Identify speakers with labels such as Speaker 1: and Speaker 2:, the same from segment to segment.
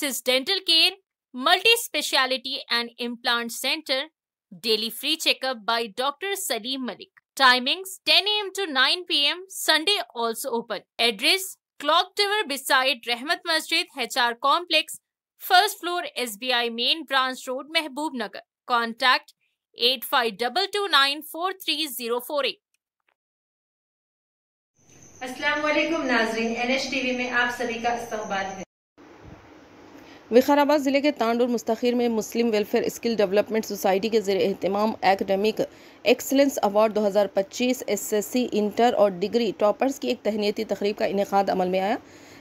Speaker 1: Axis Dental Care, Multi-Speciality and Implant Center, daily free checkup by Dr. Salim Malik. Timings 10 a.m. to 9 p.m. Sunday also open. Address Clock Tower beside Rahmat Masjid, HR Complex, first floor, SBI Main Branch Road, Mehboob Nagar. Contact 8522943048.
Speaker 2: अस्सलाम वालेकुम नाज़रीन, NHTV में आप सभी का इस्तकबाल है।
Speaker 3: विकाराबाद ज़िले के तांडुर मुस्तखीर में Muslim welfare skill development society के ज़रिए एहतमाम academic excellence award 2025 SSC inter और डिग्री टॉपर्स की एक तहनीती तकरीब का इनेकाद अमल में आया।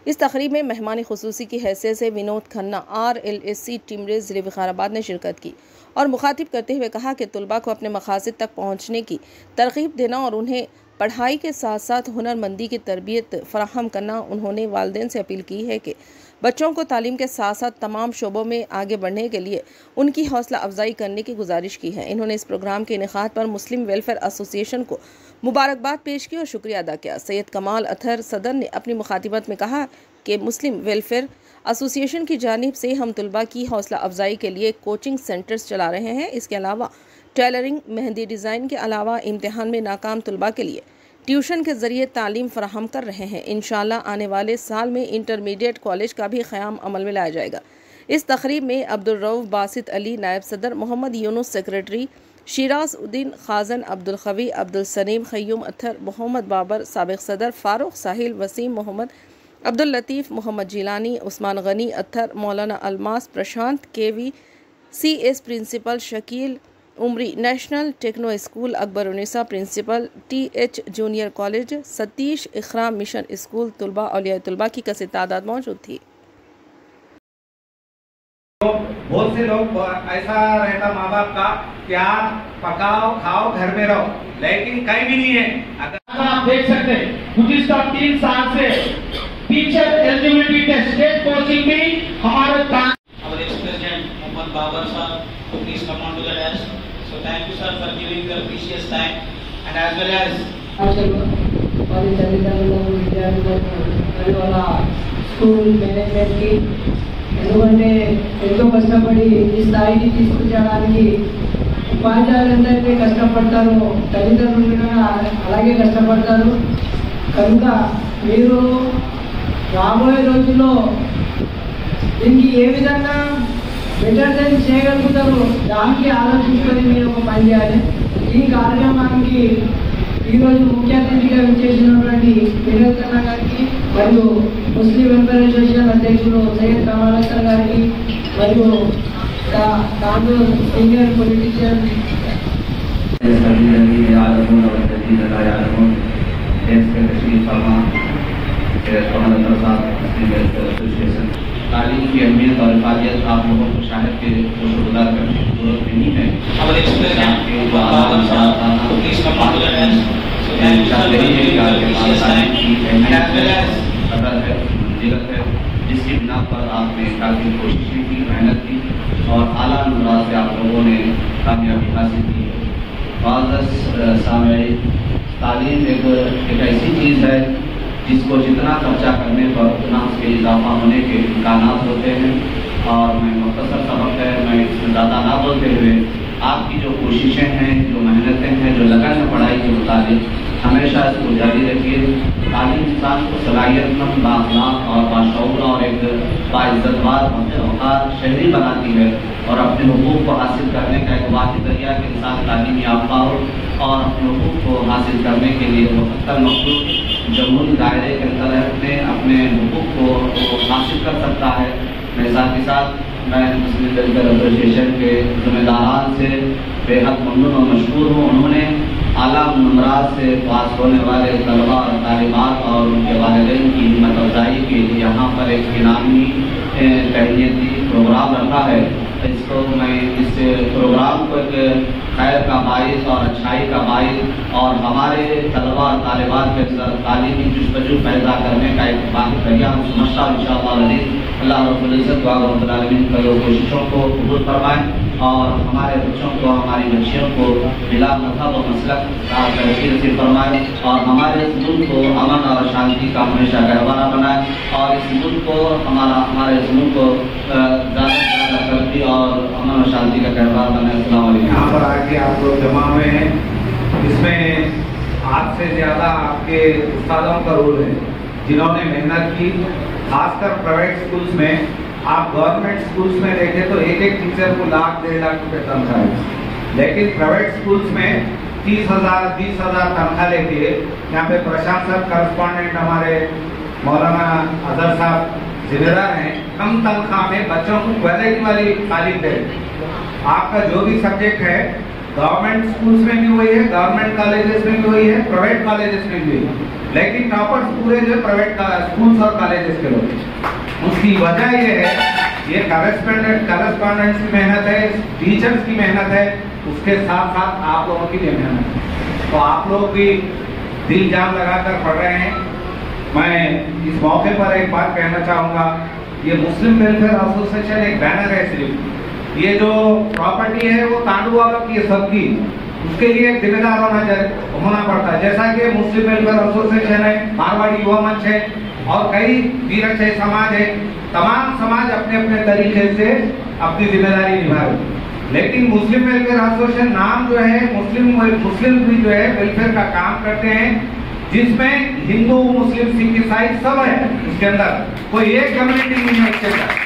Speaker 3: इस तकरीब में मेहमान खुसूसी की हैसियत से विनोद खन्ना RLSC टिमरेज ज़िले विकाराबाद ने शिरकत की और मुखातिब करते हुए कहा कि तलबा को अपने मकासद तक पहुँचने की तरगीब देना और उन्हें पढ़ाई के साथ साथ हुनरमंदी की तरबियत फराहम करना। उन्होंने वालिदैन से अपील की है कि बच्चों को तालीम के साथ साथ तमाम शोबों में आगे बढ़ने के लिए उनकी हौसला अफजाई करने की गुजारिश की है। इन्होंने इस प्रोग्राम के इनेकाद पर मुस्लिम वेलफेयर एसोसिएशन को मुबारकबाद पेश की और शुक्रिया अदा किया। सैयद कमाल अतहर सदर ने अपनी मुखातिबत में कहा कि मुस्लिम वेलफेयर एसोसिएशन की जानिब से हम तलबा की हौसला अफजाई के लिए कोचिंग सेंटर्स चला रहे हैं। इसके अलावा टेलरिंग, मेहंदी डिज़ाइन के अलावा इम्तिहान में नाकाम तलबा के लिए ट्यूशन के ज़रिए तालीम फराहम कर रहे हैं। इंशाअल्लाह आने वाले साल में इंटरमीडिएट कॉलेज का भी क़याम अमल में लाया जाएगा। इस तकरीब में अब्दुल रऊफ बासित अली नायब सदर, मोहम्मद यूनुस सेक्रेटरी, शिराज उद्दीन खाजन, अब्दुल खवी, अब्दुल सलीम, खय्यूम अत्थर, मोहम्मद बाबर साबिक सदर, फारूक साहिल, Wasim Mohammad, Abdul Latif, Mohammad Jilani, Usman Ghani Athar, Maulana Almas, Prashant KV, CS principal, Shakeel Umri national techno school, Akbar Unnisa principal, TH junior college, Satish Ikram mission school, तलबा औलिया तलबा की कसीर तादाद मौजूद थी।
Speaker 4: बहुत से लोग ऐसा रहता माँ बाप का कि आप पकाओ खाओ घर में रहो, लेकिन कहीं भी नहीं है। अगर
Speaker 5: आप देख सकते हैं गुज़िश्ता 3 साल से teacher eligibility test state coaching में हमारे
Speaker 6: our ex-president Mohammad Babar sir to please come on to the desk. So thank you sir for giving your precious time and as well as
Speaker 7: school management కి ఎందుకంటే ఎంతో కష్టపడి ఈ స్థాయికి తీసుకురావడానికి ఉపాధ్యాయులందరికీ కష్టపడతారు, తల్లిదండ్రులు కూడా అలాగే కష్టపడతారు. కనుక మీరు రాబోయే రోజుల్లో దీనికి ఏ విధంగా బెటర్ దెన్ చేయగలుగుతారు దానికి ఆలోచించుకొని మీరు ఒక పని చేయాలి. ఈ కార్యక్రమానికి ఈరోజు ముఖ్య అతిథిగా విచ్చేసినటువంటి వినోద్ ఖన్నా గారికి మరియు ముస్లిం వెల్ఫేర్ అసోసియేషన్ అధ్యక్షులు సయ్యద్ కమాల్ అత్తర్ గారికి మరియు కాంగ్రెస్ సీనియర్ పొలిటీషియన్
Speaker 8: तालीम की अहमियत और इफादियत आप लोगों को शायद के शुक्रगुजार करने की जरूरत नहीं है। जिसकी बिना पर आपने काफ़ी कोशिशें की, मेहनत की और आला अंदाज से आप लोगों ने कामयाबी हासिल की। तालीम एक ऐसी चीज़ है जिसको जितना खर्चा करने पर उतना उसके इजाफा होने के इम्कान होते हैं। और मैं मुख्तसर सबक है, मैं इसमें ज़्यादा ना बोलते हुए आपकी जो कोशिशें हैं, जो मेहनतें हैं, जो लगन है पढ़ाई के मुताबिक, हमेशा इसको जारी रखिए। तालीम इंसान को सलाहियतमंद, बाअखलाक और बाशऊर और एक बाइज़्ज़तवार शहरी बनाती है और अपने हुकूक को हासिल करने का एक वाहिद जरिया कि इंसान तालीम याफ्ता हो और अपने हुकूक को हासिल करने के लिए मुख्तलिफ मखलूक जमहूरी दायरे के अंदर अपने हुकूक को हासिल कर सकता है। मेरे साथ ही साथ मैं मुस्लिम वेलफेयर एसोसिएशन के ज़िम्मेदारान से बेहद ममनून और मशहूर हूँ। उन्होंने आला नंबरात से पास होने वाले तलबा और तालिबात और उनके वालिदैन की हिम्मत अफजाई के लिए यहाँ पर एक इनामी तहनीती प्रोग्राम रखा है इसको मैं इस प्रोग्राम को एक खैर का बाइस और अच्छाई का बाइस और हमारे तलबा और तालिबात के तालीमी जुस्तजू पैदा करने का एक जरिया समझता हूँ। इंशाअल्लाह अल्लाह रब्बुल इज़्ज़त व रब्बुल आलमीन की कोशिशों को कबूल फरमाएं और हमारे बच्चों को, हमारी बच्चियों को बिला मज़हब और मसलक का तरक्की नसीब फरमाए और हमारे इस मुल्क को अमन और शांति का हमेशा गहवारा बनाए और इस मुल्क को हमारे इस मुल्क को ज़्यादा से ज़्यादा तरक्की और अमन और शांति का गहवारा बनाए। अस्सलाम वालेकुम।
Speaker 4: यहाँ पर आके आप लोग जमा हुए हैं, इसमें आप से ज़्यादा आपके उस्तादों का रोल है जिन्होंने मेहनत की। खासकर प्राइवेट स्कूल्स में, आप गवर्नमेंट स्कूल्स में देखें तो एक एक टीचर को लाख 1.5 लाख रुपए तनख्वाह है, लेकिन प्राइवेट स्कूल्स में 30,000 20,000 तनख्वाह लेके यहाँ पे प्रशासक करस्पॉन्डेंट हमारे मौलाना अजहर साहब जिम्मेदार हैं। कम तनख्वाह में बच्चों को क्वालिटी वाली तालीम दे। आपका जो भी सब्जेक्ट है गवर्नमेंट स्कूल्स में भी वही है, गवर्नमेंट कॉलेजेस में भी वही है, प्राइवेट कॉलेजेस में भी, लेकिन टॉपर्स पूरे जो प्राइवेट स्कूल्स और कॉलेजेस के लोग। उसकी वजह ये है, ये करस्पॉन्डेंट्स की मेहनत है, टीचर्स की मेहनत है, उसके साथ साथ आप लोगों की भी मेहनत है। तो आप लोग भी दिल जान लगाकर पढ़ रहे हैं। मैं इस मौके पर एक बात कहना चाहूँगा, ये मुस्लिम वेलफेयर एसोसिएशन एक बैनर है सिर्फ। ये जो प्रॉपर्टी है वो तांडू वालों की है, सबकी, उसके लिए एक जिम्मेदार होना पड़ता है। जैसा कि मुस्लिम वेलफेयर एसोसिएशन है, मारवाड़ी युवा मंच है और कई वीरशैव समाज है, तमाम समाज अपने अपने तरीके से अपनी जिम्मेदारी निभा रहे हैं। लेकिन मुस्लिम वेलफेयर एसोसिएशन नाम जो है, मुस्लिम भी जो है वेलफेयर का काम करते हैं, जिसमें हिंदू, मुस्लिम, सिख, ईसाई सब है उसके अंदर, कोई एक कम्युनिटी नहीं है उसके अंदर।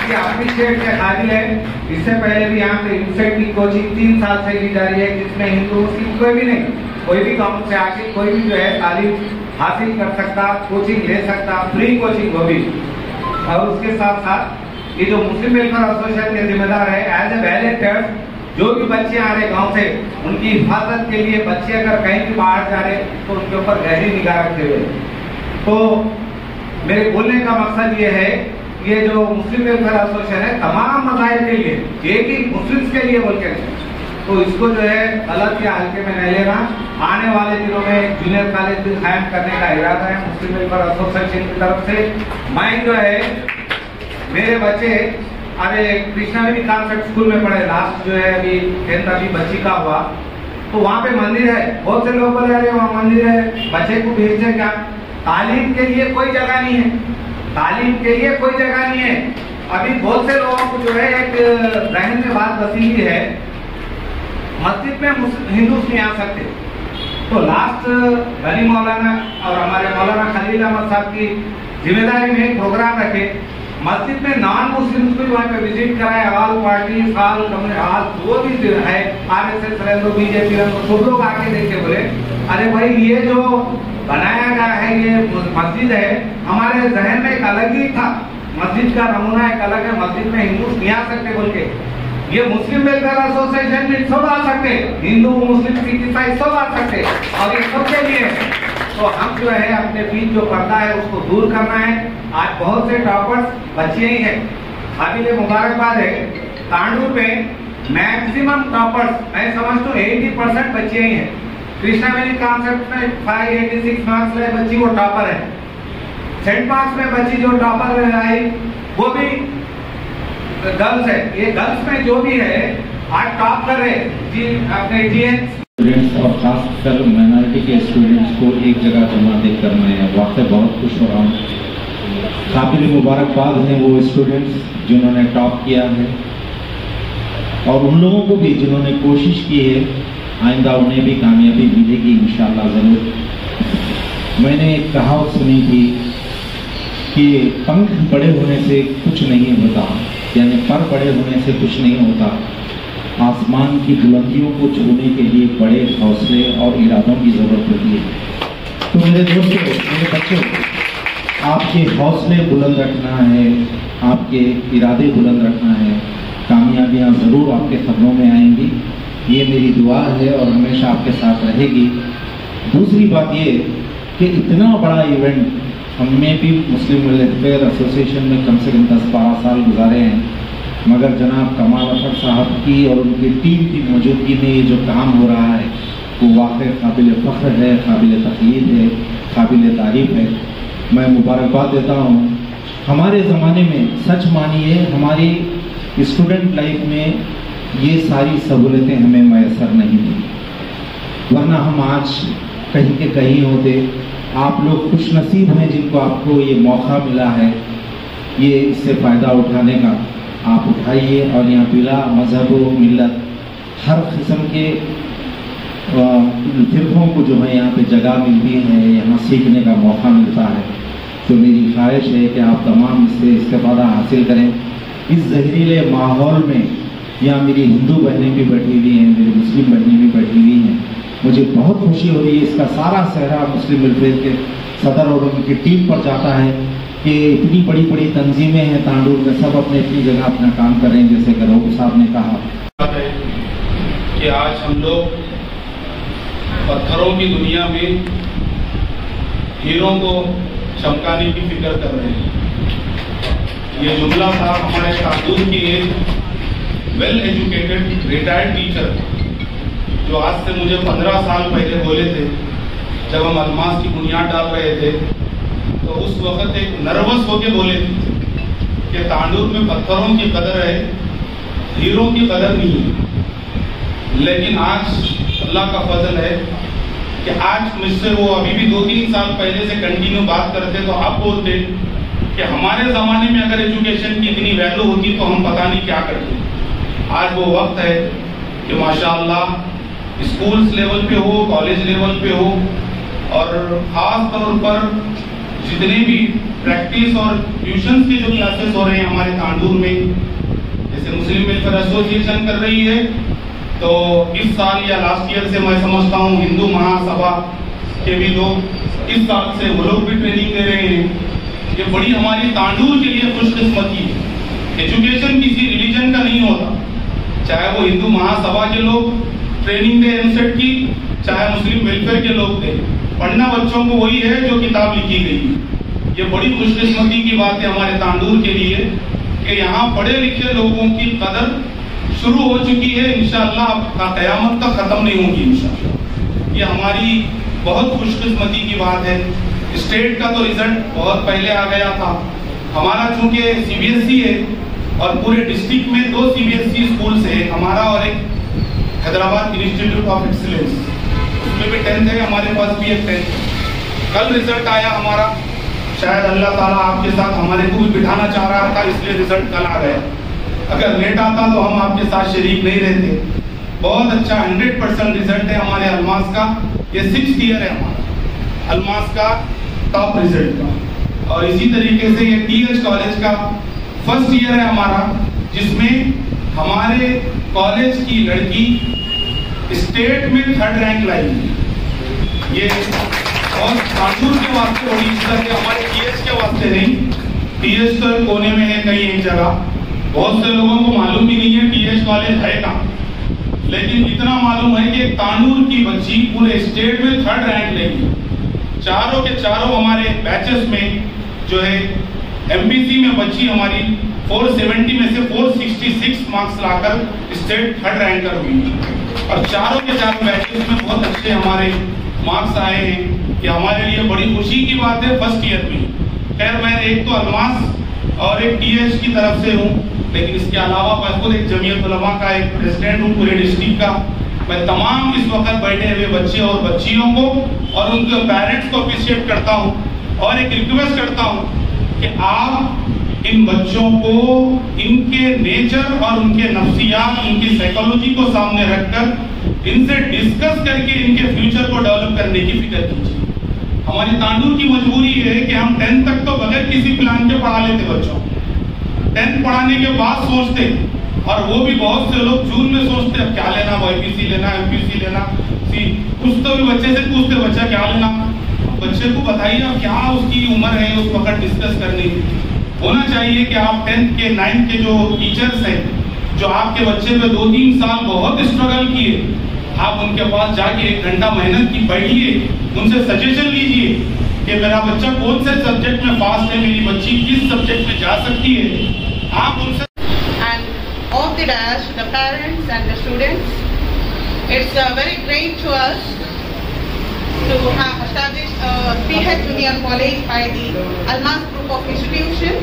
Speaker 4: अप्रिशिएट के काबिल है। इससे पहले भी यहाँ पे यूसेट की कोचिंग 3 साल से ली जा रही है, जिसमें हिंदू मुस्लिम कोई भी नहीं, कोई भी गाँव से आके कोई भी जो है तालीम हासिल कर सकता, कोचिंग ले सकता, फ्री कोचिंग वो भी। और उसके साथ साथ ये जो मुस्लिम वेलफेयर एसोसिएशन के जिम्मेदार है, एज ए वॉलंटियर, जो भी बच्चे आ रहे गाँव से, उनकी हिफाजत के लिए बच्चे अगर कहीं भी बाहर जा रहे तो उनके ऊपर गहरी निगाह रखते हुए। तो मेरे बोलने का मकसद ये है, ये जो मुस्लिम वेलफेयर एसोसिएशन है तमाम मज़ाहिब के लिए, एक ही मुस्लिम्स के लिए बोल के, तो इसको जो है गलत या हल्के में नहीं लेना। आने वाले दिनों में जूनियर कॉलेज भी कायम करने का इरादा है मुस्लिम वेलफेयर एसोसिएशन की तरफ से। मैं जो है, मेरे बच्चे अरे कृष्णावेदी कॉन्सेप्ट स्कूल में पढ़े, लास्ट जो है अभी 10th अभी बच्ची का हुआ, तो वहाँ पे मंदिर है। बहुत से लोग बोले अरे वहाँ मंदिर है, बच्चे को भेजते क्या? तालीम के लिए कोई जगह नहीं है, तालीम के लिए कोई जगह नहीं है। अभी बहुत से लोगों को जो है एक जहन में बात बसी हुई है, मस्जिद में हिंदू नहीं आ सकते। तो लास्ट गनी मौलाना और हमारे मौलाना खलील अहमद साहब की जिम्मेदारी में प्रोग्राम रखे, मस्जिद में नॉन मुस्लिम को वहाँ पे विजिट कराए, ऑल पार्टी ऑल जो भी है, RSS रहे तो बीजेपी रहे तो सब लोग आके देखे, बोले अरे भाई ये जो बनाया गया है ये मस्जिद है, हमारे जहन में एक अलग ही था, मस्जिद का नमूना एक अलग है, मस्जिद में हिंदू नहीं आ सकते बोल के। ये मुस्लिम वेलफेयर एसोसिएशन में सब आ सकते, हिंदू, मुस्लिम, सिख, ईसाई सब आ सकते और ये सबके लिए है। तो हम जो है अपने बीच जो पर्दा है उसको दूर करना है। आज बहुत से टॉपर्स बच्चे ही हैं, काबिल मुबारकबाद है। तांडू पे मैक्सिमम टॉपर्स मैं समझता हूँ 80% बच्चे ही हैं। कृष्णावेदी कॉन्सेप्ट में 586 मार्क्स लाए बच्ची, वो टॉपर है। सेंट मार्क्स में बच्ची जो टॉपर आई वो भी गर्ल्स है। ये गर्ल्स में जो भी है आज टॉप कर रहे जी अपने
Speaker 9: स्टूडेंट्स और खासकर माइनॉरिटी के स्टूडेंट्स को एक जगह जमा देखकर मैं वाकई बहुत खुश हो रहा हूँ। काबिल मुबारकबाद हैं वो स्टूडेंट्स जिन्होंने टॉप किया है और उन लोगों को भी जिन्होंने कोशिश की है, आइंदा उन्हें भी कामयाबी मिलेगी इंशाअल्लाह ज़रूर। मैंने एक कहावत सुनी थी कि पंख बड़े होने से कुछ नहीं होता, यानी पर बड़े होने से कुछ नहीं होता, आसमान की बुलंदियों को छूने के लिए बड़े हौसले और इरादों की ज़रूरत होती है। तो मेरे दोस्तों, मेरे बच्चों, आपके हौसले बुलंद रखना है, आपके इरादे बुलंद रखना है, कामयाबियाँ ज़रूर आपके कदमों में आएंगी, ये मेरी दुआ है और हमेशा आपके साथ रहेगी। दूसरी बात ये कि इतना बड़ा इवेंट हमने भी मुस्लिम वेलफेयर एसोसिएशन में कम से कम 10-12 साल गुजारे हैं मगर जनाब कमाल अफर साहब की और उनकी टीम की मौजूदगी में ये जो काम हो रहा है वो वाकई काबिल फ़ख्र है, काबिल तक़लीद है, काबिल तारीफ़ है। मैं मुबारकबाद देता हूँ। हमारे ज़माने में सच मानिए हमारी स्टूडेंट लाइफ में ये सारी सहूलतें हमें मैसर नहीं थी, वरना हम आज कहीं के कहीं होते। आप लोग खुशनसीब हैं जिनको आपको ये मौका मिला है, ये इससे फ़ायदा उठाने का। आप उठाइए और यहाँ बिला मज़हब व मिल्लत हर किस्म के फ़िरक़ों को जो है यहाँ पे जगह मिलती है, यहाँ सीखने का मौका मिलता है। तो मेरी ख्वाहिश है कि आप तमाम इससे इस्तेफ़ादा हासिल करें। इस जहरीले माहौल में यहाँ मेरी हिंदू बहनें भी बैठी हुई हैं, मेरी मुस्लिम बहनें भी बैठी हुई हैं। मुझे बहुत खुशी हो रही है। इसका सारा सहरा मुस्लिम वेलफेयर के सदर और उनकी टीम पर जाता है कि इतनी बड़ी बड़ी तंजीमें हैं तांडूर में, सब अपने अपनी जगह अपना काम कर रहे हैं। जैसे गरोह साहब ने कहा
Speaker 10: कि आज हम लोग पत्थरों की दुनिया में हीरों को चमकाने की फिक्र कर रहे हैं। ये जुमला था हमारे तांडूर की एक वेल एजुकेटेड रिटायर्ड टीचर जो आज से मुझे 15 साल पहले बोले थे, जब हम अलमास की बुनियाद डाल रहे थे, तो उस वक्त एक नर्वस होके बोले थे कि तांडूर में पत्थरों की कदर है, हीरों की कदर नहीं है। लेकिन आज अल्लाह का फजल है कि आज मुझसे वो अभी भी 2-3 साल पहले से कंटिन्यू बात करते, तो आप बोलते कि हमारे ज़माने में अगर एजुकेशन की इतनी वैल्यू होती तो हम पता नहीं क्या करते। आज वो वक्त है कि माशाअल्लाह स्कूल्स लेवल पे हो, कॉलेज लेवल पे हो, और ख़ास तौर पर जितने भी प्रैक्टिस और ट्यूशन्स के जो क्लासेस हो रहे हैं हमारे तांडूर में, जैसे मुस्लिम वेलफेयर एसोसिएशन कर रही है, तो इस साल या लास्ट ईयर से मैं समझता हूँ हिंदू महासभा के भी लोग इस साल से वो लोग भी ट्रेनिंग दे रहे हैं। ये बड़ी हमारी तांडूर के लिए खुशकिस्मती है। एजुकेशन किसी रिलीजन का नहीं होता, चाहे वो हिंदू महासभा के लोग ट्रेनिंग दे एमसेट की, चाहे मुस्लिम वेलफेयर के लोग दे, पढ़ना बच्चों को वही है जो किताब लिखी गई। ये बड़ी खुशकिस्मती की बात है हमारे तांडूर के लिए कि यहाँ पढ़े लिखे लोगों की कदर शुरू हो चुकी है। इंशाअल्लाह क़यामत तक खत्म नहीं होगी इंशाअल्लाह। ये हमारी बहुत खुशकिस्मती की बात है। स्टेट का तो रिजल्ट बहुत पहले आ गया था। हमारा चूंकि CBSE है और पूरे डिस्ट्रिक्ट में 2 CBSE स्कूल्स है, हमारा और एक हैदराबाद इंस्टीट्यूट ऑफ एक्सीलेंस, उसमें भी 10th है, हमारे पास भी एक 10th। कल रिजल्ट आया हमारा, शायद अल्लाह ताला आपके साथ हमारे को भी बिठाना चाह रहा था, इसलिए रिजल्ट कल आ गया। अगर लेट आता तो हम आपके साथ शरीक नहीं रहते। बहुत अच्छा 100% रिजल्ट है हमारे अलमास का। ये 6th ईयर है हमारा अलमास का टॉप रिजल्ट का, और इसी तरीके से ये TH कॉलेज का 1st ईयर है हमारा, जिसमें हमारे कॉलेज की लड़की स्टेट में 3rd रैंक लाई। ये और तांडूर के वास्ते बड़ी इज्जत है, हमारे TH के वास्ते नहीं। TH तो कोने में है कहीं एक जगह, बहुत से लोगों को मालूम भी नहीं है TH कॉलेज है कहाँ, लेकिन इतना मालूम है कि तांडूर की बच्ची पूरे स्टेट में 3rd रैंक लेगी। चारों के चारों हमारे बैचेस में जो है MPC में बच्ची हमारी 470 में से 466 मार्क्स लाकर स्टेट 3rd रैंकर हुई, और चारों के चारों बैचेस में बहुत अच्छे हमारे मार्क्स आए हैं। ये हमारे लिए बड़ी खुशी की बात है 1st ईयर में। खैर मैं एक तो अलमास और एक TH की तरफ से हूँ, लेकिन इसके अलावा मैं खुद एक जमीयत उलमा का एक प्रेसिडेंट हूँ पूरे डिस्ट्रिक्ट का। मैं तमाम इस वक्त बैठे हुए बच्चे और बच्चियों को और उनके पेरेंट्स को अप्रिशिएट करता हूँ और एक रिक्वेस्ट करता हूँ कि आप इन बच्चों को इनके नेचर और उनके नफ्सियात, उनकी साइकोलॉजी को सामने रखकर इनसे डिस्कस करके इनके फ्यूचर को डेवलप करने की फिक्र कीजिए। हमारी तांडूर की मजबूरी है कि हम 10th तक तो बगैर किसी प्लान के पढ़ा लेते बच्चों, 10th पढ़ाने के बाद सोचते, और वो भी बहुत से लोग जून में सोचते अब क्या लेना, YPC लेना, MPC लेना, कुछ तो भी बच्चे से पूछते बच्चा क्या लेना। बच्चे को बताइए अब क्या उसकी उम्र है उस वक्त डिस्कस करने की। होना चाहिए कि आप 10th के 9th के जो टीचर्स हैं जो आपके बच्चे पे 2-3 साल बहुत स्ट्रगल किए, आप उनके पास जाके 1 घंटा मेहनत की बैठिए, उनसे सजेशन लीजिए कि मेरा बच्चा कौन से सब्जेक्ट में फास्ट है, मेरी बच्ची किस सब्जेक्ट में जा सकती है। आप उनसे
Speaker 11: of the dais, the parents and the students. It's very great to us to have established a PH Junior College by the Almas Group of Institution,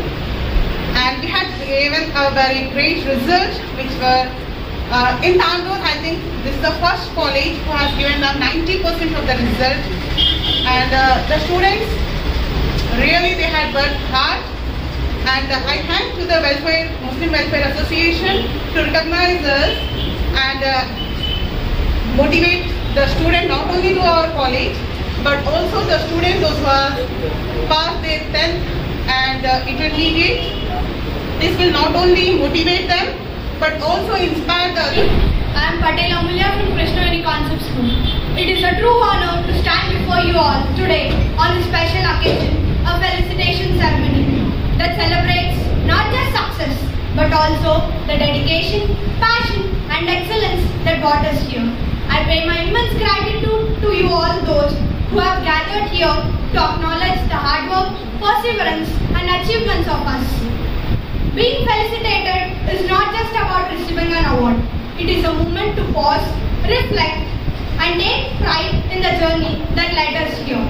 Speaker 11: and we had given a very great result, which were in Tandur. I think this is the first college who has given them 90% of the result, and the students really they had worked hard, and I thank to the Muslim Welfare Association to recognize us and motivate the student not only to our college but also the students those who have passed their 10th and intermediate. This will not only motivate them but also inspire the others.
Speaker 12: I am Patel Amulya from Krishnaveri Concept School. It is a true honor to stand before you all today on this special occasion, a felicitation ceremony that celebrates not just success but also the dedication, passion and excellence that brought us here. I pay my immense gratitude to you all those who have gathered here to acknowledge the hard work, perseverance and achievements of us. Being felicitated is not just about receiving an award. It is a moment to pause, reflect and take pride in the journey that led us here.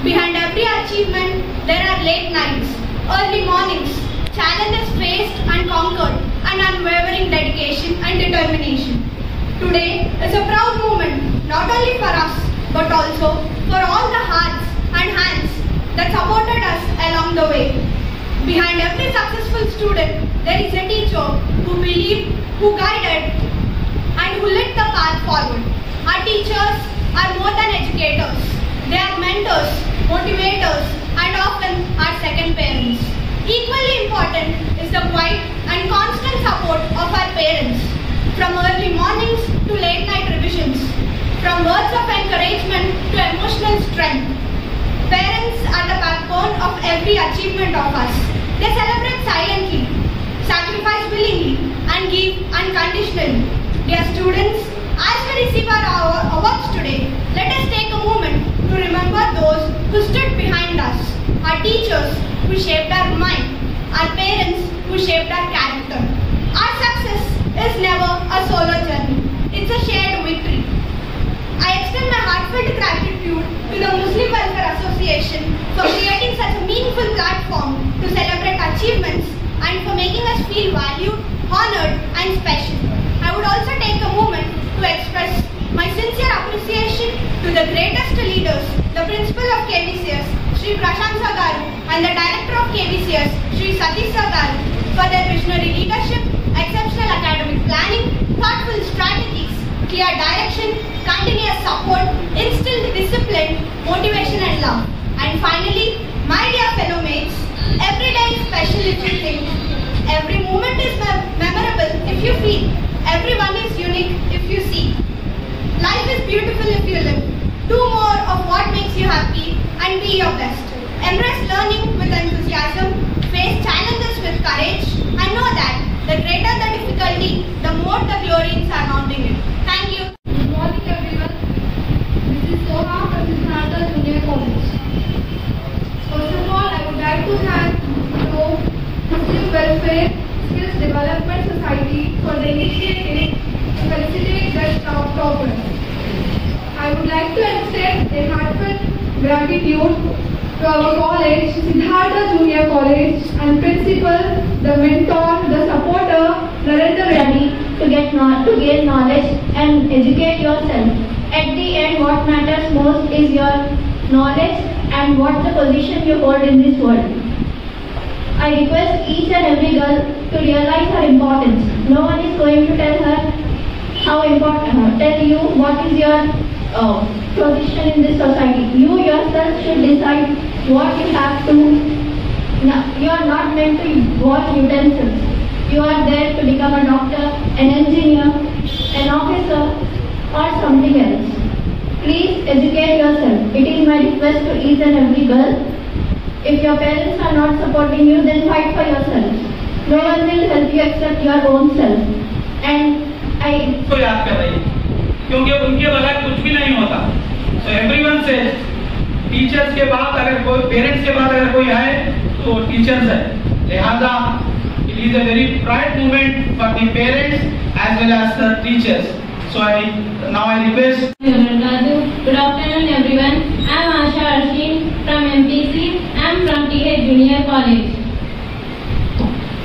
Speaker 12: Behind every achievement, there are late nights, early mornings, challenges faced and conquered, and unwavering dedication and determination. Today is a proud moment, not only for us, but also for all the hearts and hands that supported us along the way. Behind every successful student, there is a teacher who believed, who guided, and who lit the path forward. Our teachers are more than educators. They are mentors, motivators, and often our second parents. Equally important is the quiet and constant support of our parents. From early mornings to late night revisions, from words of encouragement to emotional strength. Parents are the backbone of every achievement of us. They celebrate silently, sacrifice willingly, and give unconditionally. Dear students, as we receive our awards today, let us take a moment to remember those who stood behind us. Our teachers who shaped our mind, our parents who shaped our character. Our success is never a solo journey. It's a shared victory. I extend my heartfelt gratitude to the Muslim Welfare Association for creating such a meaningful platform to celebrate achievements and for making us feel valued, honored and special. I would also take a moment to express my sincere appreciation to the greatest leaders, the Principal of KVCS, Sri Prashant Garu, and the Director of KVCS, Sri Satish Garu, for their visionary leadership, exceptional academic planning, thoughtful strategies, clear direction, continuous support, instilled discipline, motivation and love. And finally, my dear fellow mates, every day is special if you think. Every moment is memorable if you feel. Everyone is unique if you see. Life is beautiful if you live. Do more of what makes you happy and be your best. Embrace learning with enthusiasm, face challenges with courage, and know that the greater the difficulty, the more the glory in surmounting it. Thank you.
Speaker 13: Good morning everyone. This is Soha from Siddhartha Junior College. First of all, I would like to thank the Muslim Welfare Skills Development Society for the initiative to felicitate the toppers. I would like to extend a heartfelt gratitude to our college, Siddhartha Junior College, and principal, the mentor, the supporter, Narendra
Speaker 14: Reddy, to gain knowledge and educate yourself. At the end, what matters most is your knowledge and what the position you hold in this world. I request each and every girl to realize her importance. No one is going to tell her how important, tell you what is your position in this society. You yourself should decide what you have to. You are not meant to wash utensils. You are there to become a doctor, an engineer, an officer, or something else. Please educate yourself. It is my request to each and every girl. If your parents are not supporting you, then fight for yourself. No one will help you except your own self. And I
Speaker 5: तो याद कर रही है क्योंकि उनके बगैर कुछ भी नहीं होता. So everyone says टीचर्स के बाद अगर कोई पेरेंट्स के बाद अगर कोई आए तो टीचर्स है. लिहाजा it is a very proud moment for the parents as well as the teachers. So now I request.
Speaker 14: Good afternoon everyone. I am Asha Arshin from MPC. I am from TH Junior College.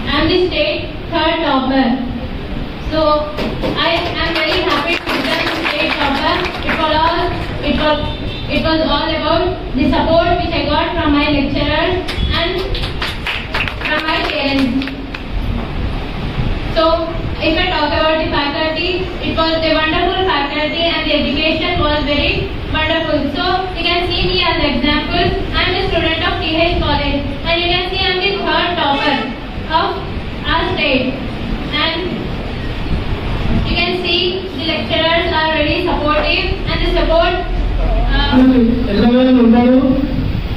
Speaker 14: I am the state third topper. So I am very happy to become the state topper. It was all about the support which I got from my lecturers and from my parents. So if I talk about the faculty, it was a wonderful faculty and the education was very wonderful. So you can see me as an example. I am a student of TH College and you can see I am the third topper of our state. And you can see the lecturers are very supportive and the support.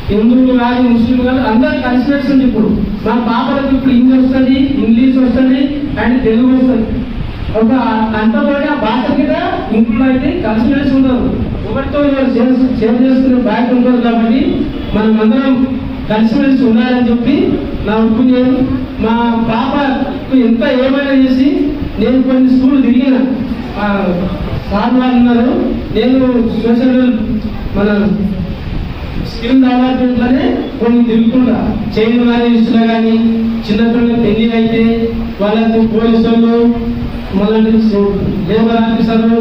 Speaker 7: హిందువులు కానీ ముస్లింలు కానీ అందరూ కలిసిమెలిసి ఉంది. ఇప్పుడు మా పాపలకు ఇప్పుడు హిందీ వస్తుంది, ఇంగ్లీష్ వస్తుంది అండ్ తెలుగు వస్తుంది. ఒక అంతలోనే ఆ భాష మీద హిందువులు అయితే కలిసిమెలిసి ఉండరు. ఒకరితో షేర్ చేసుకునే బాధ్యత ఉంటుంది. కాబట్టి మనం అందరం కలిసిమెలిసి ఉండాలని చెప్పి నా ఒపీనియన్. మా పాపకు ఎంత ఏమైనా చేసి నేను కొన్ని స్కూల్ తిరిగిన సార్ వాళ్ళు ఉన్నారు. నేను సోషల్ మన స్కిల్ డెవలప్మెంట్లోనే కొన్ని తిరుగుతుంటా. చైల్డ్ మ్యారేజ్లో కానీ చిన్నపిల్లల పెళ్లి అయితే వాళ్ళకు పోలీసు వాళ్ళు మళ్ళీ లేబర్ ఆఫీసర్లు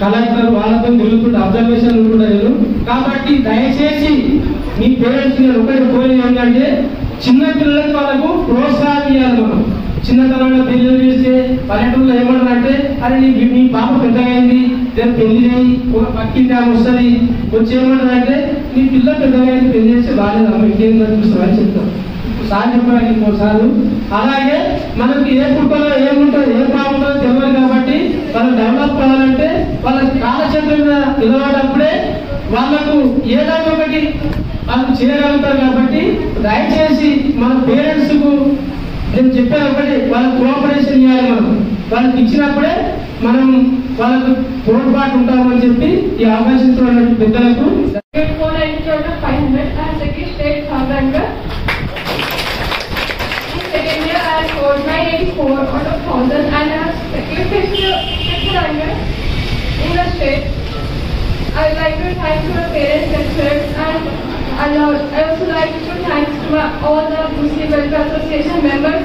Speaker 7: కలెక్టర్ వాళ్ళతో తిరుగుతుంటా, అబ్జర్వేషన్ ఉంటుంటా నేను. కాబట్టి దయచేసి మీ పేరెంట్స్ నేను ఒకటి కోరేది ఏంటంటే చిన్నపిల్లలకి వాళ్ళకు ప్రోత్సాహం ఇవ్వాలి. మనం చిన్నతనంలో పెళ్లి చేస్తే పల్లెటూరులో ఏమంటారంటే అరే నీ పాప పెద్దగా అయింది, నేను పెళ్లి చేయి, ఒక పక్కింటి ఆమె వస్తుంది వచ్చి ఏమంటారంటే నీ పిల్ల పెద్దగా అయింది పెళ్లి చేస్తే బాగాలేదు అమ్మ ఇంకేం చూస్తామని చెప్తాం. సార్ చెప్పాలి ఇంకోసారి. అలాగే మనకి ఏ పుట్టలో ఏముంటుందో ఏ బాగుంటుందో తెలియదు. కాబట్టి వాళ్ళు డెవలప్ కావాలంటే వాళ్ళ కాలక్షేత్రం మీద నిలబడప్పుడే వాళ్ళకు ఏదైనా ఒకటి వాళ్ళు చేయగలుగుతారు. కాబట్టి దయచేసి మన పేరెంట్స్కు నేను చెప్పేది ఒకటి, వాళ్ళకి కోఆపరేషన్ ఇవ్వాలి. మనం వాళ్ళకి ఇచ్చినప్పుడే మనం వాళ్ళకు తోడ్పాటు ఉంటామని చెప్పి ఈ అవకాశం పెద్దలకు.
Speaker 13: I would like to thank my parents, lecturers, and I also like to thank to all the Muslim Welfare Association members,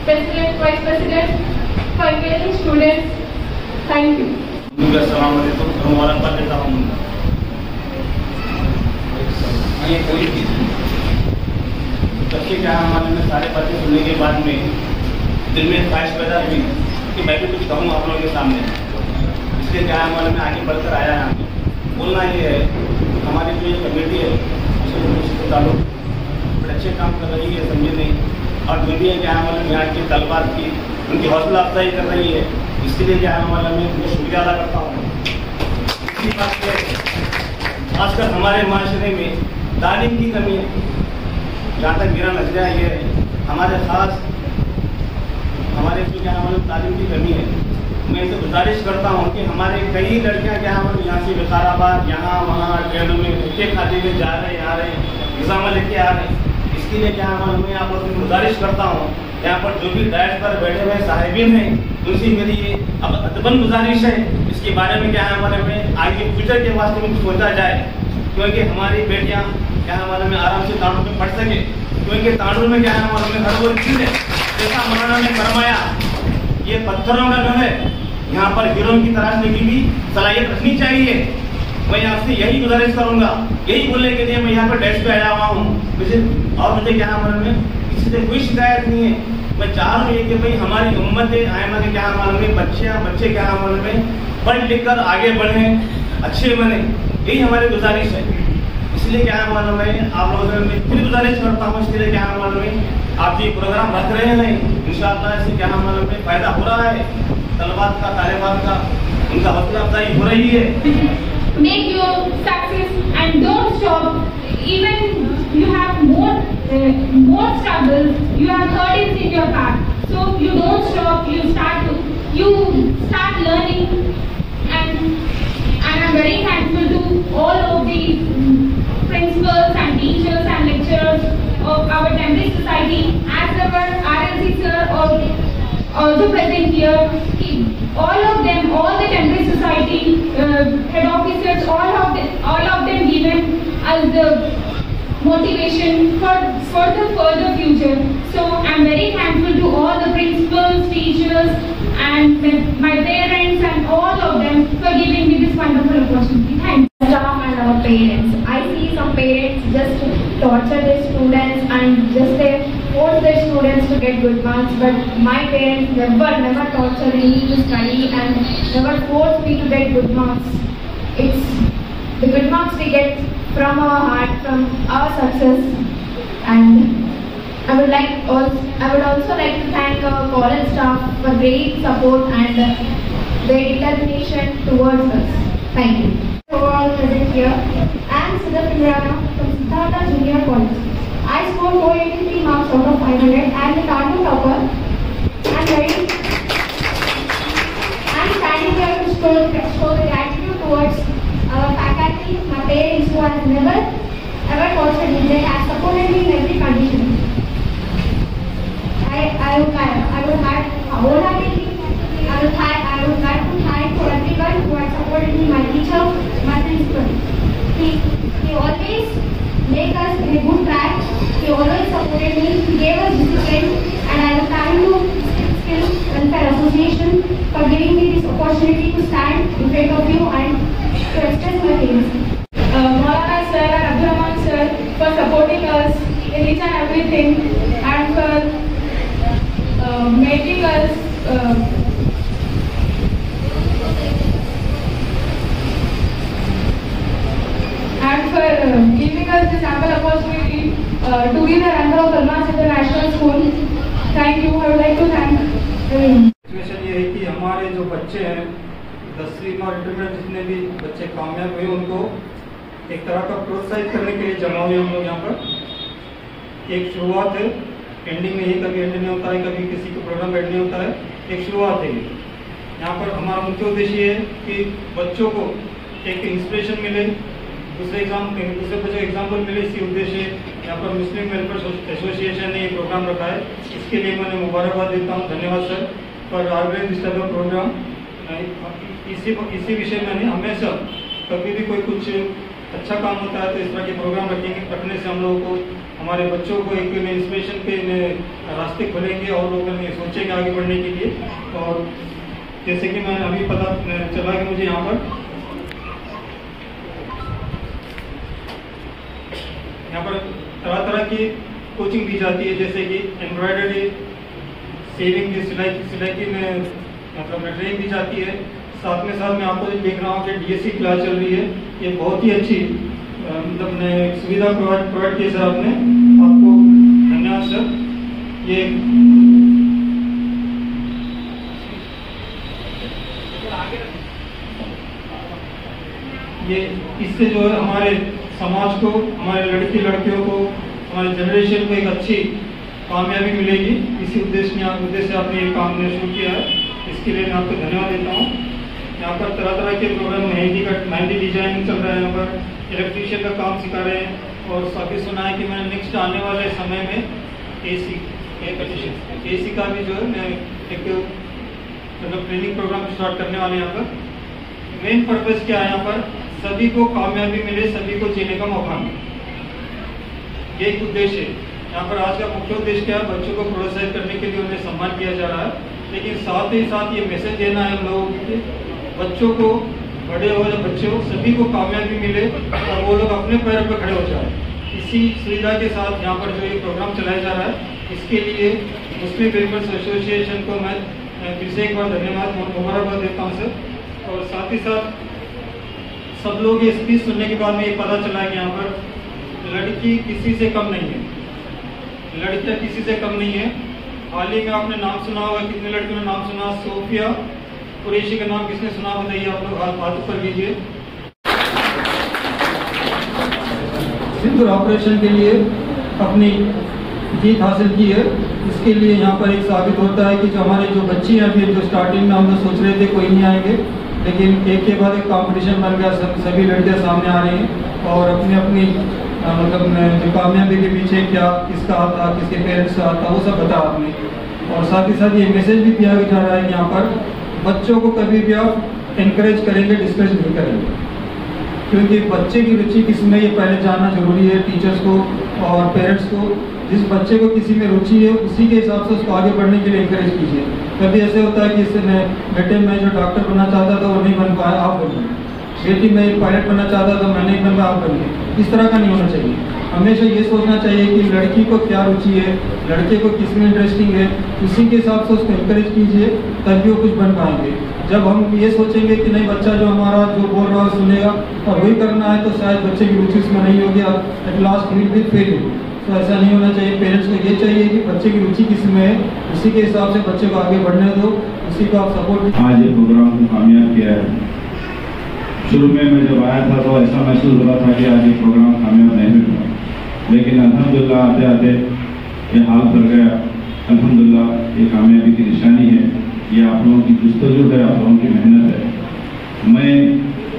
Speaker 13: President, Vice President, for engaging students. Thank you.
Speaker 6: अस्सलामुअलैकुम, मुबारकबाद देता हूँ। ये कोई बच्चे क्या हमारे में सारे बातें सुनने के बाद में दिल में ख्वाहिश पैदा हुई कि मैं भी कुछ कहूँ आप लोगों के सामने। इसलिए क्या हमारे में आगे बढ़कर आया यहाँ पे बोलना ये है, हमारी जो ये कमेटी है उसके ताल्लुक बड़े अच्छे काम कर रही है, समझे नहीं। और जो भी है क्या हमारे यहाँ के तलबात की उनकी हौसला अफजाई कर रही है, इसके लिए क्या हमारे में मैं शुक्रिया अदा करता हूँ। इसी बात से खासकर हमारे माशरे में तालीम की कमी है। जहाँ तक मेरा नजरिया ये है, हमारे जो क्या हमारे तालीम की कमी है, मैं इसे गुजारिश करता हूँ कि हमारे कई लड़कियाँ क्या हमारे यहाँ से विकाराबाद यहाँ वहाँ ट्रेनों में धक्के खाते हुए जा रहे आ रहे एग्जाम लेके आ रहे। इसके लिए क्या हमारे मैं आप लोगों से गुजारिश करता हूँ, यहाँ पर जो भी डायट पर बैठे हुए साहिबीन हैं उनसे मेरी ये अब अदबन गुजारिश है, इसके बारे में क्या हमारे में आगे फ्यूचर के वास्ते में सोचा जाए, क्योंकि हमारी बेटियाँ क्या हमारे में आराम से तांडू में पढ़ सके। क्योंकि तांडू में क्या हमारे में हर वो चीज़ है, जैसा मौलाना ने फरमाया ये पत्थरों का जो है यहाँ पर हीरों की तराशने की भी सलाहियत रखनी चाहिए। मैं आपसे यही गुजारिश करूँगा, यही बोलने के लिए मैं यहाँ पर डेस्क पे आया हुआ हूँ। मुझे क्या हमारे में किसी से कोई शिकायत नहीं है। मैं चाह रहा हूँ कि भाई हमारी उम्मत आयमा के क्या हमारे में बच्चे क्या हमारे में पढ़ लिख कर आगे बढ़े, अच्छे बने, यही हमारी गुजारिश है। इसलिए क्या हमारे में आप लोगों से मैं फिर गुजारिश करता हूँ, इसके लिए क्या हमारे में आप ये प्रोग्राम रख रहे हैं इंशाअल्लाह इससे क्या हमारे में फायदा हो रहा है, तलबात का तालिबात का उनका हौसला अफजाई हो रही है।
Speaker 14: Make your success and don't stop. Even you have more struggles, you have burdens in your heart. So you don't stop. You start learning, and I'm very thankful to all of the principals and teachers and lecturers
Speaker 15: of our temporary society, as our RLC sir also present here. All of them, all the temporary society head officers, all of them given us the motivation for the further future. So I'm very thankful to all the principals, teachers, and my parents and all of them for giving me this wonderful opportunity. Thank you.
Speaker 14: Staff and our parents. I see some parents just torture their students and just they force their students to get good marks, but my parents never torture me to study and never force me to get good marks. It's the good marks we get from our heart, from our success. And I would also like to thank our college staff for great support and their determination towards us. Thank you. All present here. I am Siddharth Imrana from Siddhartha Junior College. I scored 483 marks out of 500 and the Tanu topper. I'm standing here to show the gratitude towards our faculty, my parents who have never ever tortured me. They have supported me in every condition. I would like to thank for everyone who has supported me, my teacher, my principal. He always made us in a good track. He always supported me. He gave us discipline, and I will thank to Skills Welfare Association for giving me this opportunity to stand in front of you and to express my feelings.
Speaker 15: Maulana sir and Abdurrahman sir for supporting us in each and everything and for making us giving us this ample opportunity to be the member of Almas International School. Thank you. I would like to thank everyone.
Speaker 6: Situation ये है कि हमारे जो बच्चे हैं 10वीं और intermediate जितने भी बच्चे कामयाब हुए उनको एक तरह का प्रोत्साहित करने के लिए जमा हुए हम लोग यहाँ पर। एक शुरुआत है, एंडिंग में ही कभी एंड नहीं होता है, कभी किसी को प्रोग्राम एंड नहीं होता है, एक शुरुआत है। यहाँ पर हमारा मुख्य उद्देश्य है कि बच्चों को एक इंस्पिरेशन मिले, दूसरे बच्चों एग्जाम्पल मिले। इसी उद्देश्य यहाँ पर मुस्लिम वेलफेयर एसोसिएशन ने ये प्रोग्राम रखा है। इसके लिए मैं मुबारकबाद देता हूँ। धन्यवाद sir for organising this type of programme. इसी विषय में हमेशा कभी भी कोई कुछ अच्छा काम होता है तो इस तरह के प्रोग्राम रखने से हम लोगों को, हमारे बच्चों को एक इंस्पिरेशन के रास्ते खुलेंगे और लोग सोचेंगे आगे बढ़ने के लिए। और जैसे कि मैं अभी पता चला कि मुझे यहाँ पर तरह तरह की कोचिंग दी जाती है, जैसे कि एम्ब्रॉयडरी, सेविंग की सिलाई की मतलब ट्रेनिंग दी जाती है। साथ में मैं आपको देख रहा हूँ कि डीएससी क्लास चल रही है। ये बहुत ही अच्छी मतलब सुविधा प्रोवाइड की सर आपने, आपको धन्यवाद सर। ये इससे जो है हमारे समाज को, हमारे लड़कियों को, हमारे जनरेशन को एक अच्छी कामयाबी मिलेगी। इसी उद्देश्य से आपने ये काम शुरू किया है, इसके लिए मैं आपको धन्यवाद देता हूँ। यहाँ पर तरह तरह के प्रोग्राम, मेहंदी डिजाइनिंग चल रहा है, यहाँ पर इलेक्ट्रीशियन का काम सिखा रहे हैं। और साथ ही सुना है कि मैंने नेक्स्ट आने वाले समय में एसी का भी जो है मैं एक मतलब ट्रेनिंग प्रोग्राम स्टार्ट करने वाले हैं। यहाँ पर मेन पर्पज क्या है, यहाँ पर सभी को कामयाबी मिले, सभी को जीने का मौका मिले, ये एक उद्देश्य है। यहाँ पर आज का मुख्य उद्देश्य क्या है, बच्चों को प्रोत्साहित करने के लिए उन्हें सम्मान किया जा रहा है, लेकिन साथ ही साथ ये मैसेज देना है हम लोगों के बच्चों को, बड़े हो या बच्चे हो, सभी को कामयाबी मिले और वो लोग अपने पैरों पर खड़े हो जाए। इसी सुविधा के साथ यहाँ पर जो ये प्रोग्राम चलाया जा रहा है, इसके लिए मुस्लिम वेलफेयर एसोसिएशन को मैं फिर से एक बार धन्यवाद मुबारकबाद देता हूँ सर। और साथ ही साथ सब लोग ये स्पीच सुनने के बाद में ये पता चला कि यहाँ पर लड़की किसी से कम नहीं है, लड़कियाँ किसी से कम नहीं है। हाल ही में आपने नाम सुना होगा, कितने लड़कियों ने नाम सुना, सोफिया कुरैशी का नाम किसने सुना बताइए, आप लोग हाथ ऊपर कीजिए। सिंदूर ऑपरेशन के लिए अपनी जीत हासिल की है। इसके लिए यहाँ पर एक साबित होता है कि जो हमारे जो बच्ची हैं, फिर जो स्टार्टिंग में हम लोग सोच रहे थे कोई नहीं आएंगे, लेकिन एक के बाद एक कंपटीशन बन गया, सभी लड़कियाँ सामने आ रही हैं और अपनी अपनी
Speaker 16: मतलब जो कामयाबी के पीछे क्या किसका हाथ था, किसके पेरेंट्स का हाथ था, वो सब बताया आपने। और साथ ही साथ ये मैसेज भी दिया जा रहा है यहाँ पर, बच्चों को कभी भी आप इनकरेज करेंगे, डिस्करेज नहीं करेंगे, क्योंकि बच्चे की रुचि किस में ये पहले जानना जरूरी है, टीचर्स को और पेरेंट्स को। जिस बच्चे को किसी में रुचि है उसी के हिसाब से उसको आगे बढ़ने के लिए इनकरेज कीजिए। कभी ऐसे होता है कि इसने बेटे में जो डॉक्टर बनना चाहता था वो नहीं बन पाया, आप बनिए, बेटी में पायलट बनना चाहता था मैं नहीं बन पाया, आप बनिए। इस तरह का नहीं होना चाहिए। हमेशा ये सोचना चाहिए कि लड़की को क्या रुचि है, लड़के को किस में इंटरेस्टिंग है, उसी के हिसाब से उसको इंकरेज कीजिए, तभी वो कुछ बन पाएंगे। जब हम ये सोचेंगे कि नहीं बच्चा जो हमारा जो बोल रहा है सुनेगा और वही करना है, तो शायद बच्चे की रुचि इसमें नहीं होगी, at last will be fail. तो ऐसा नहीं होना चाहिए। पेरेंट्स को ये चाहिए कि बच्चे की रुचि किस में है, उसी के हिसाब से बच्चे को आगे बढ़ने दो, उसी को आप सपोर्ट।
Speaker 10: आज ये प्रोग्राम को कामयाब किया है। शुरू में मैं जब आया था तो ऐसा महसूस हो रहा था कि आज ये प्रोग्राम कामयाब नहीं हुआ, लेकिन अल्हम्दुलिल्लाह आते आते ये हाल कर गया। अल्हम्दुलिल्लाह ये कामयाबी की निशानी है, ये आप लोगों की जुस्तजू है, आप लोगों की मेहनत है। मैं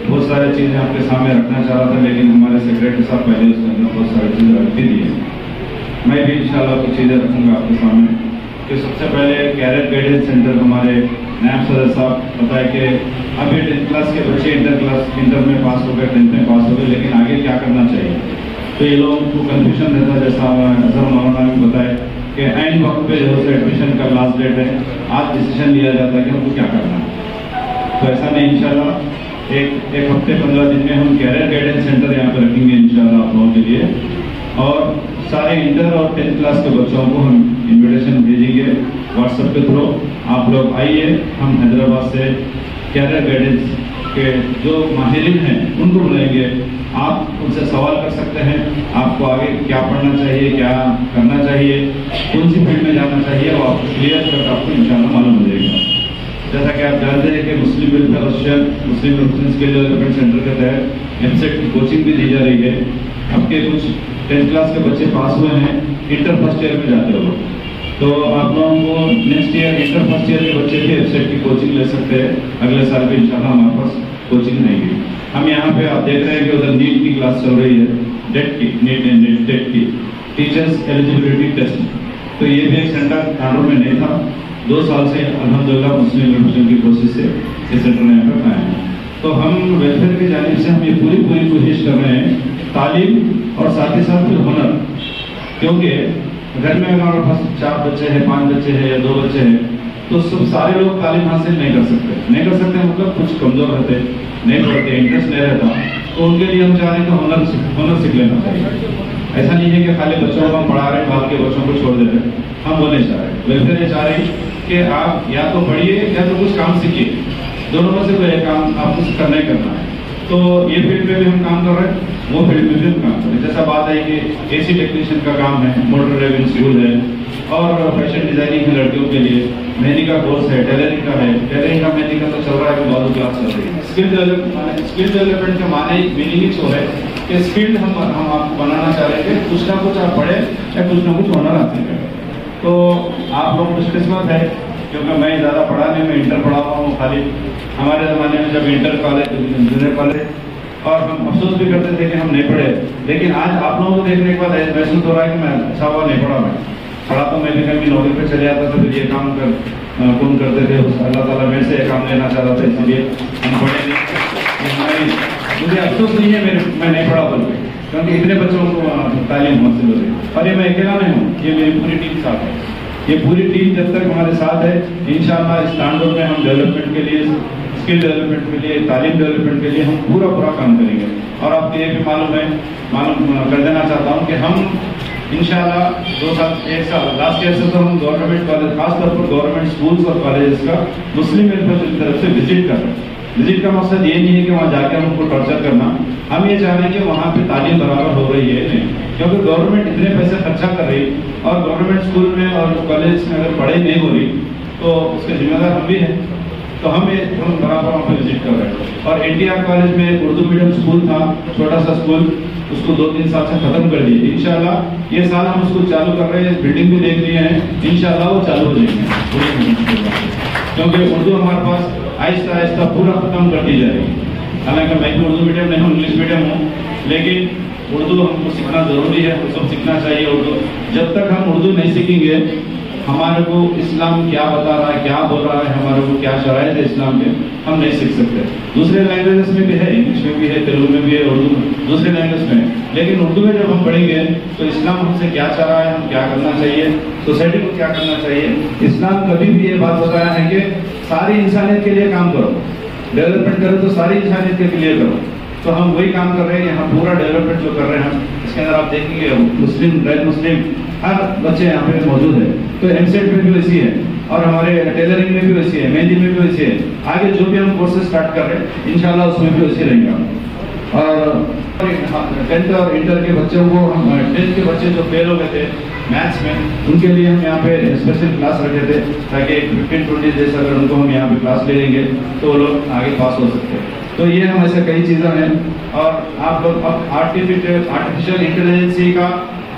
Speaker 10: बहुत सारी चीज़ें आपके सामने रखना चाह रहा था, लेकिन हमारे सेक्रेटरी साहब पहले उसके अंदर बहुत सारी चीज़ें रख दी है। मैं भी इंशाल्लाह कुछ चीज़ें रखूँगा आपके सामने। कि सबसे पहले कैरियर गाइडेंस सेंटर हमारे नायब सदर साहब बताए कि अभी 10th क्लास के बच्चे इंटर में पास हो गए, 10th में पास हो गए, लेकिन आगे क्या करना चाहिए। तो ये लोगों को कन्फ्यूजन रहता है। जैसा अजहर मौलाना ने बताया कि एंड वक्त पे जो है एडमिशन का लास्ट डेट है, आज डिसीजन लिया जाता है कि हमको क्या करना है। तो ऐसा नहीं, इंशाल्लाह एक हफ्ते 15 दिन में हम कैरियर गाइडेंस सेंटर यहाँ पर रखेंगे इंशाल्लाह आप लोगों के लिए। और सारे इंटर और 10th क्लास के बच्चों को हम इन्विटेशन भेजेंगे व्हाट्सएप के थ्रू। आप लोग आइए, हम हैदराबाद से कैरियर गाइडेंस के जो माहिरीन हैं उनको बुलाएंगे। आप उनसे सवाल कर सकते हैं, आपको आगे क्या पढ़ना चाहिए, क्या करना चाहिए, कौन सी फील्ड में जाना चाहिए, वो आपको क्लियर करके आपको इंशाल्लाह मालूम हो जाएगा। जैसा कि आप जानते हैं कि Muslim welfare association Muslim welfare skill development centre के तहत एमसेट की कोचिंग भी दी जा रही है। आपके कुछ 10th क्लास के बच्चे पास हुए हैं, इंटर फर्स्ट ईयर में जाते हो, तो आप लोगों को next year inter first year के बच्चे भी एमसेट की कोचिंग ले सकते हैं। अगले साल भी इंशाल्लाह हमारे पास कोचिंग रहेगी। हम यहाँ पे आप देख रहे हैं कि उधर नीट की क्लास चल रही है, डेट की टीचर्स एलिजिबिलिटी टेस्ट। तो ये भी एक सेंटर कानूर में नहीं था, 2 साल से अल्हम्दुलिल्लाह मुस्लिम वेलफेयर की कोशिश से ये सेंटर ने यहाँ पर आए हैं। तो हम वेलफेयर की जानिब से हम ये पूरी कोशिश कर रहे हैं, तालीम और साथ ही साथ फिर हुनर। क्योंकि घर में हमारे पास 4 बच्चे हैं, 5 बच्चे हैं या 2 बच्चे हैं, तो सब सारे लोग तालीम हासिल नहीं कर सकते मतलब कुछ कमजोर रहते, नहीं पढ़ते, इंटरेस्ट नहीं रहता, तो उनके लिए हम चाह रहे हैं कि हुनर सीख लेना चाहिए। ऐसा नहीं है कि खाली बच्चों को हम पढ़ा रहे हैं, बाद के बच्चों को छोड़ दे रहे हैं, हम वो नहीं चाह रहे। वेलफेयर ये चाह रही कि आप या तो पढ़िए या तो कुछ काम सीखिए, दोनों में से कोई एक काम आपको करना ही करना है। तो ये फील्ड में भी हम काम कर रहे हैं, वो फील्ड में भी हम काम कर रहे हैं। जैसा बात है कि एसी टेक्नीशियन का काम है, मोटर ड्राइविंग स्कूल है, और फैशन डिजाइनिंग है लड़कियों के लिए, मेहंदी का कोर्स है, टेलरिंग का है, टेलरिंग का मेहंदी का तो चल रहा है, बहुत क्लास चल रही है। स्किल डेवलपमेंट के माने मीनिंग तो है कि स्किल्ड हम आपको बनाना चाह रहे थे, कुछ ना कुछ आप पढ़े या कुछ ना कुछ होना आते हैं। तो आप लोग खुशकिस्मत है, क्योंकि मैं ज़्यादा पढ़ा नहीं, मैं इंटर पढ़ा हुआ हूँ खाली। हमारे ज़माने में जब इंटर कॉलेज जूनियर कॉलेज और हम अफसोस भी करते थे कि हम नहीं पढ़े, लेकिन आज आप लोगों को देखने के बाद महसूस हो रहा है कि मैं अच्छा हुआ नहीं पढ़ा। मैं पढ़ा तो मैं भी कभी नौकरी पे चले जाता था, फिर ये काम कौन करते थे, अल्लाह ताला मेरे से काम लेना चाहता था, इसलिए हम पढ़े नहीं। मुझे अफसोस नहीं है मैं नहीं पढ़ा बोलते, क्योंकि इतने बच्चों को तालीम हासिल हो रही। और ये मैं अकेला नहीं हूँ, ये मेरी पूरी टीम साथ है। ये पूरी टीम जब तक हमारे साथ है, इंशाअल्लाह इस तांडव में हम डेवलपमेंट के लिए, स्किल डेवलपमेंट के लिए, तालीम डेवलपमेंट के लिए हम पूरा काम करेंगे। और आपको ये भी मालूम कर देना चाहता हूँ कि हम इंशाअल्लाह 2 साल 1 साल लास्ट ईयर से तो हम गवर्नमेंट कॉलेज, खासतौर पर गवर्नमेंट स्कूल्स और कॉलेजेस का मुस्लिम वेलफेयर की तरफ से विजिट कर रहे हैं। विजिट का मकसद ये नहीं है कि वहाँ जाकर हमको टॉर्चर करना, हम ये चाह रहे हैं कि वहाँ पे तालीम बराबर हो रही है नहीं, क्योंकि गवर्नमेंट इतने पैसे खर्चा कर रही और गवर्नमेंट स्कूल में और कॉलेज में अगर पढ़ाई नहीं हो रही तो उसके जिम्मेदार हम भी हैं। तो हम बराबर वहाँ पे विजिट कर रहे हैं। और एनटीआर कॉलेज में उर्दू मीडियम स्कूल था, छोटा सा स्कूल, उसको 2-3 साल से खत्म कर दिए। इंशाल्लाह ये साल हम उसको चालू कर रहे हैं, बिल्डिंग भी देख लिए हैं, इंशाल्लाह वो चालू हो जाएंगे, क्योंकि उर्दू हमारे पास आहिस्ता आहिस्ता पूरा खत्म कर दी जाएगी। हालांकि मैं भी उर्दू मीडियम नहीं हूँ, इंग्लिश मीडियम हूँ, लेकिन उर्दू हमको सीखना ज़रूरी है, हम सब सीखना चाहिए उर्दू। जब तक हम उर्दू नहीं सीखेंगे, हमारे को इस्लाम क्या बता रहा है, क्या बोल रहा है, हमारे को क्या शराइत है इस्लाम के, हम नहीं सीख सकते। दूसरे लैंग्वेजेस में भी है, इंग्लिश में भी है, तेलुगु में भी है, उर्दू में, दूसरे लैंग्वेज में, लेकिन उर्दू में जब हम पढ़ेंगे तो इस्लाम हमसे क्या चाह रहा है, हम क्या करना चाहिए, सोसाइटी को क्या करना चाहिए। इस्लाम कभी भी ये बात बताया है कि सारी इंसानियत के लिए काम करो, डेवलपमेंट करो तो सारी इंसानियत के लिए करो। तो हम वही काम कर रहे हैं यहाँ, पूरा डेवलपमेंट जो कर रहे हैं हम, इसके अंदर आप देखेंगे मुस्लिम गैर मुस्लिम हर बच्चे यहाँ पे मौजूद है। तो एमसेट में भी वैसी है, और हमारे टेलरिंग में भी वैसी है, मेहंदी में भी वैसी है। आगे जो भी हम कोर्सेज स्टार्ट कर रहे हैं इंशाल्लाह उसमें भी वैसे रहेंगे। और 10th और इंटर के बच्चों को हम 10th के बच्चे जो फेल हो गए थे मैथ्स में, उनके लिए हम यहाँ पे स्पेशल क्लास रखे थे, ताकि 15-20 डेज अगर उनको हम यहाँ पे क्लास ले लेंगे तो वो लोग आगे पास हो सकते हैं। तो ये हम ऐसे कई चीज़ें हैं। और आप लोग अब आर्टिफिशियल इंटेलिजेंसी का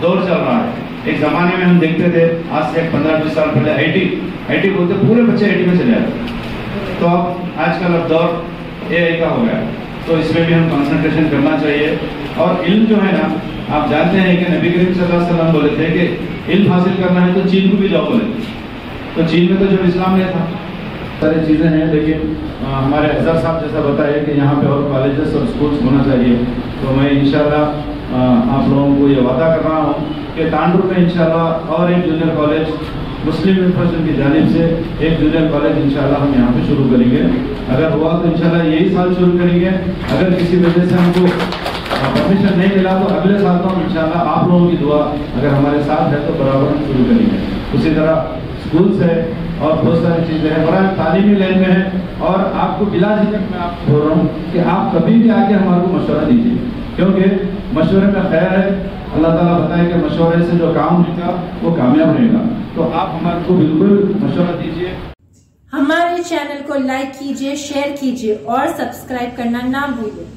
Speaker 10: दौर चल रहा है। एक ज़माने में हम देखते थे, आज से 15-20 साल पहले आई.टी बोलते पूरे बच्चे आई.टी में चले आते। तो अब आजकल अब दौर AI का हो गया, तो इसमें भी हम कंसंट्रेशन करना चाहिए। और इल्म जो है ना, आप जानते हैं कि नबी करीम सल्लल्लाहु अलैहि वसल्लम बोले थे कि इल्म हासिल करना है तो चीन को भी जाओ बोले। तो चीन में तो जब इस्लाम नहीं था, सारी चीज़ें हैं, लेकिन हमारे अजहर साहब जैसा बताया कि यहाँ पे और कॉलेजेस और स्कूल्स होना चाहिए। तो मैं इंशाल्लाह आप लोगों को ये वादा कर रहा हूँ कि तांडुर में इंशाल्लाह और एक जूनियर कॉलेज मुस्लिम इंफ्रास्ट्रक्चर की जानिब से एक जूनियर कॉलेज इंशाल्लाह हम यहाँ पे शुरू करेंगे। अगर हुआ तो इंशाल्लाह यही साल शुरू करेंगे। अगर किसी वजह से हमको परमिशन नहीं मिला तो अगले साल तो हम इंशाल्लाह आप लोगों की दुआ अगर हमारे साथ है तो बराबर हम शुरू करेंगे। उसी तरह स्कूल्स है और बहुत सारी चीज़ें हैं, बड़ा तालीमी लाइन में है। और आपको बिला झिझक मैं आपको बोल रहा हूँ कि आप कभी भी आके हमारे को मशवरा दीजिए, क्योंकि मशवरे में खैर है। अल्लाह ताला बताए कि मशवरे से जो काम होगा वो कामयाब रहेगा। तो आप हमारे को बिल्कुल मशवरा दीजिए।
Speaker 17: हमारे चैनल को लाइक कीजिए, शेयर कीजिए और सब्सक्राइब करना ना भूलिए।